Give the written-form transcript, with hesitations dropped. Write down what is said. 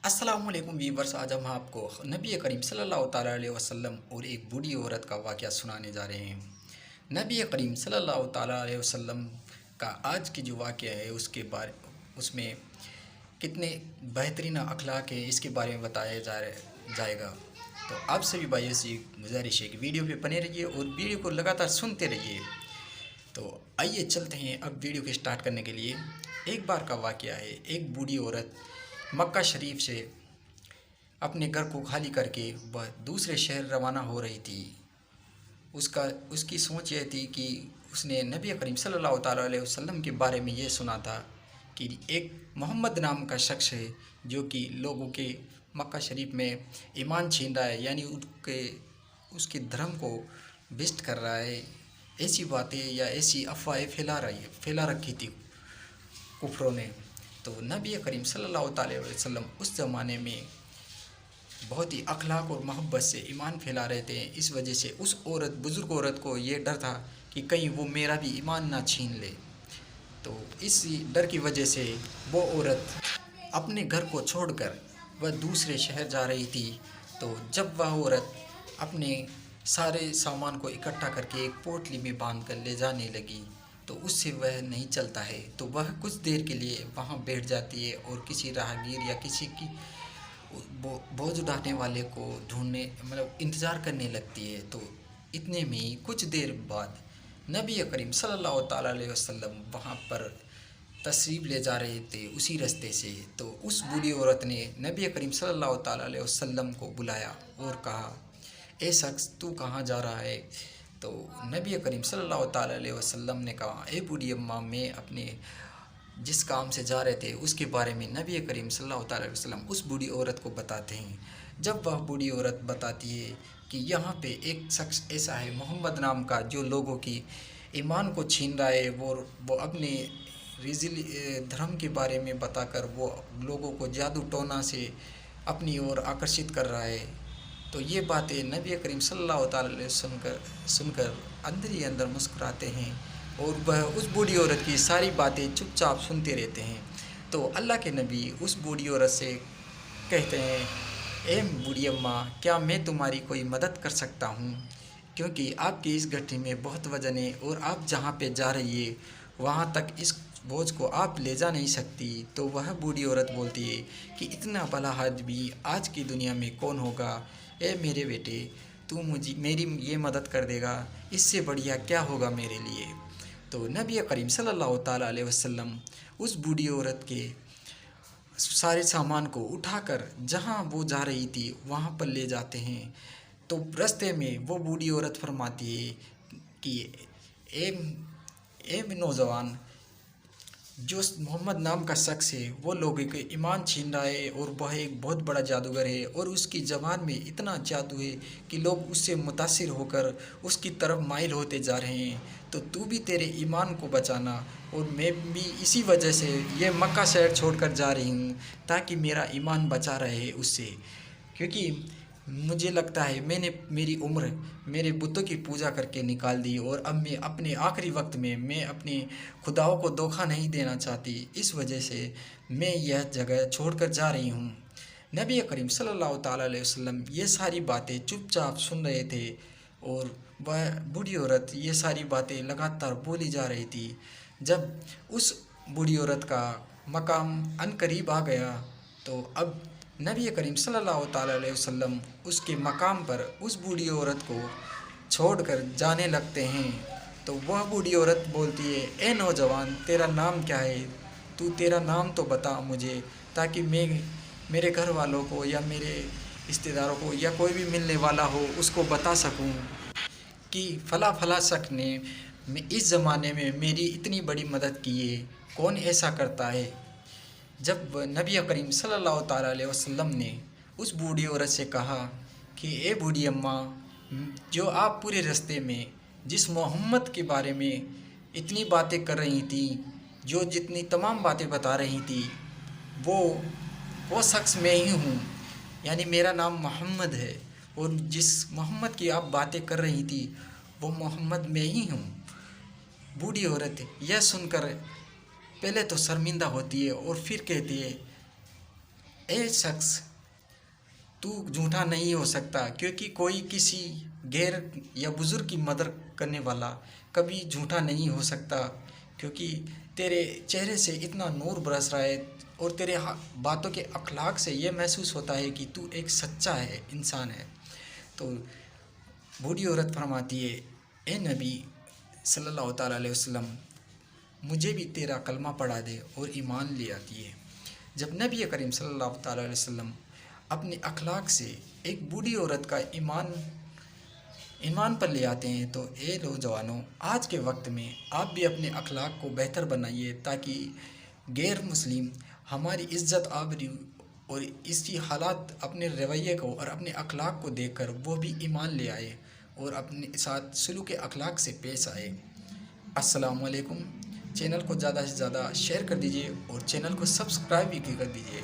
अस्सलामुअलैकुम वीवर्स। आज हम आपको नबी करीम सल्लल्लाहु ताला अलैहि वसल्लम और एक बूढ़ी औरत का वाक़या सुनाने जा रहे हैं। नबी करीम सल्लल्लाहु ताला अलैहि वसल्लम का आज की जो वाक़या है उसमें कितने बेहतरीन अखलाक है, इसके बारे में बताया जाएगा। तो आप सभी भाइयों से गुजारिश है कि वीडियो पे बने रहिए और वीडियो को लगातार सुनते रहिए। तो आइए चलते हैं अब वीडियो को स्टार्ट करने के लिए। एक बार का वाक़या है, एक बूढ़ी औरत मक्का शरीफ से अपने घर को खाली करके वह दूसरे शहर रवाना हो रही थी। उसकी सोच यह थी कि उसने नबी करीम सल्लल्लाहु ताला अलैहि वसल्लम के बारे में ये सुना था कि एक मोहम्मद नाम का शख्स है जो कि लोगों के मक्का शरीफ में ईमान छीन रहा है, यानी उसके धर्म को भ्रष्ट कर रहा है। ऐसी बातें या ऐसी अफवाहें फैला रखी थी कुफरों ने। तो नबी करीम सल्लल्लाहु अलैहि वसल्लम उस ज़माने में बहुत ही अखलाक और मोहब्बत से ईमान फैला रहे थे। इस वजह से उस बुज़ुर्ग औरत को ये डर था कि कहीं वो मेरा भी ईमान ना छीन ले। तो इस डर की वजह से वो औरत अपने घर को छोड़कर वह दूसरे शहर जा रही थी। तो जब वह औरत अपने सारे सामान को इकट्ठा करके एक पोटली में बांध कर ले जाने लगी तो उससे वह नहीं चलता है। तो वह कुछ देर के लिए वहाँ बैठ जाती है और किसी राहगीर या किसी की बोझ उठाने वाले को ढूंढने इंतज़ार करने लगती है। तो इतने में ही कुछ देर बाद नबी करीम सल्लल्लाहु ताला अलैहि वसल्लम वहाँ पर तशरीफ़ ले जा रहे थे उसी रास्ते से। तो उस बूढ़ी औरत ने नबी करीम सल्लल्लाहु ताला अलैहि वसल्लम को बुलाया और कहा, ए शख्स तू कहाँ जा रहा है? तो नबी करीम सल्लल्लाहु ताला अलैहि वसल्लम ने कहा, ए बूढ़ी अम्मा, मैं अपने जिस काम से जा रहे थे उसके बारे में नबी करीम सल्लल्लाहु ताला अलैहि वसल्लम उस बूढ़ी औरत को बताते हैं। जब वह बूढ़ी औरत बताती है कि यहाँ पे एक शख्स ऐसा है मोहम्मद नाम का जो लोगों की ईमान को छीन रहा है, वो अपने रिजिल धर्म के बारे में बताकर वो लोगों को जादू टोना से अपनी ओर आकर्षित कर रहा है। तो ये बातें नबी करीम सल्लल्लाहु ताला अलैहि वसल्लम सुनकर अंदर ही अंदर मुस्कुराते हैं और वह उस बूढ़ी औरत की सारी बातें चुपचाप सुनते रहते हैं। तो अल्लाह के नबी उस बूढ़ी औरत से कहते हैं, ए बूढ़ी अम्मा, क्या मैं तुम्हारी कोई मदद कर सकता हूँ? क्योंकि आपकी इस गठरी में बहुत वज़न है और आप जहाँ पे जा रही है वहाँ तक इस बोझ को आप ले जा नहीं सकती। तो वह बूढ़ी औरत बोलती है कि इतना भला आदमी आज की दुनिया में कौन होगा? ए मेरे बेटे, तू मेरी ये मदद कर देगा, इससे बढ़िया क्या होगा मेरे लिए? तो नबी करीम सल्लल्लाहु ताला अलैहि वसल्लम उस बूढ़ी औरत के सारे सामान को उठाकर जहाँ वो जा रही थी वहाँ पर ले जाते हैं। तो रास्ते में वो बूढ़ी औरत फरमाती है कि ए नौजवान, जो मोहम्मद नाम का शख्स है वो लोगों के ईमान छीन रहा है और वह एक बहुत बड़ा जादूगर है और उसकी ज़बान में इतना जादू है कि लोग उससे मुतासिर होकर उसकी तरफ माइल होते जा रहे हैं। तो तू भी तेरे ईमान को बचाना और मैं भी इसी वजह से ये मक्का शहर छोड़कर जा रही हूँ ताकि मेरा ईमान बचा रहे उससे। क्योंकि मुझे लगता है मैंने मेरी उम्र मेरे बुतों की पूजा करके निकाल दी और अब मैं अपने आखिरी वक्त में मैं अपने खुदाओं को धोखा नहीं देना चाहती। इस वजह से मैं यह जगह छोड़कर जा रही हूँ। नबी करीम सल्लल्लाहु ताला अलैहि वसल्लम ये सारी बातें चुपचाप सुन रहे थे और वह बूढ़ी औरत ये सारी बातें लगातार बोली जा रही थी। जब उस बूढ़ी औरत का मकाम अनकरीब आ गया तो अब नबी करीम सल्लल्लाहु ताला अलैहि वसल्लम उसके मकाम पर उस बूढ़ी औरत को छोड़कर जाने लगते हैं। तो वह बूढ़ी औरत बोलती है, ए नौजवान, तेरा नाम क्या है? तेरा नाम तो बता मुझे, ताकि मैं मेरे घर वालों को या मेरे रिश्तेदारों को या कोई भी मिलने वाला हो उसको बता सकूं कि फ़ला फ़ला शख्स ने इस ज़माने में मेरी इतनी बड़ी मदद की है। कौन ऐसा करता है? जब नबी करीम सल्लल्लाहु ताला अलैहि वसल्लम ने उस बूढ़ी औरत से कहा कि ए बूढ़ी अम्मा, जो आप पूरे रास्ते में जिस मोहम्मद के बारे में इतनी बातें कर रही थी, जो जितनी तमाम बातें बता रही थी, वो शख्स मैं ही हूँ, यानी मेरा नाम मोहम्मद है और जिस मोहम्मद की आप बातें कर रही थी वो मोहम्मद मैं ही हूँ। बूढ़ी औरत यह सुनकर पहले तो शर्मिंदा होती है और फिर कहती है اے شخص، تو جھوٹا نہیں ہو سکتا، کیونکہ کوئی کسی غیر یا بزرگ کی مدد کرنے والا کبھی جھوٹا نہیں ہو سکتا، کیونکہ تیرے چہرے سے اتنا نور برس رہا ہے اور تیرے باتوں کے اخلاق سے یہ محسوس ہوتا ہے کہ تو ایک سچا ہے، انسان ہے۔ تو بوڑھی عورت فرماتی ہے، اے نبی صلی اللہ تعالیٰ علیہ وسلم، مجھے بھی تیرا کلمہ پڑھا دے، اور ایمان لے آتی ہے۔ جب نبی کریم صلی اللہ تعالیٰ علیہ وسلم اپنے اخلاق سے ایک بوڑھی عورت کا ایمان پر لے آتے ہیں، تو اے نوجوانوں، آج کے وقت میں آپ بھی اپنے اخلاق کو بہتر بنائیے، تاکہ غیر مسلم ہماری عزت آبری اور اس کی حالات، اپنے رویے کو اور اپنے اخلاق کو دیکھ کر وہ بھی ایمان لے آئے اور اپنے ساتھ سلوک اخلاق سے پیش آئے۔ السلام علیکم۔ چینل کو زیادہ سے زیادہ شیئر کر دیجیے اور چینل کو سبسکرائب بھی کر دیجیے۔